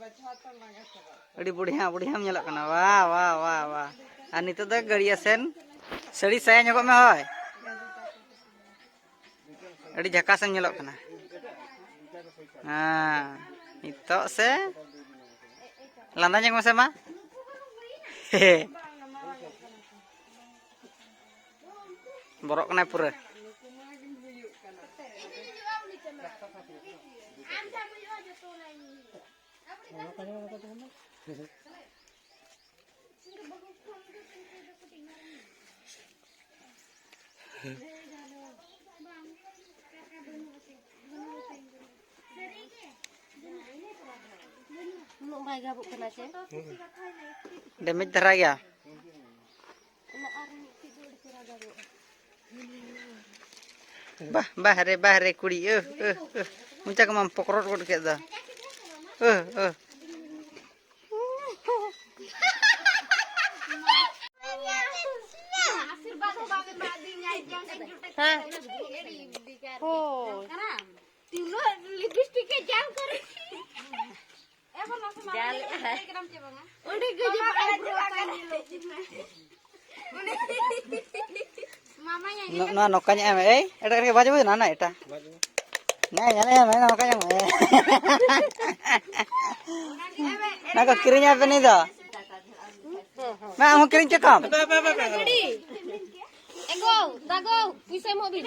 अड़ी बढ़िया बढ़िया मेलक कना वाह वाह वाह वाह और नितो द गड़िया सेन सड़ी साया नगो में होय अड़ी झकास मेलक कना हां नितो से लांदा जंग में से मा borok kena pura damage darah ya bahre kuri muncak mam pokrot kod ke da no nokanya ada ke baju nana eta nyanya mana nokanya nak kirinya apa nih dah nah mau kirim cekam Ego, dago, bisa mobil.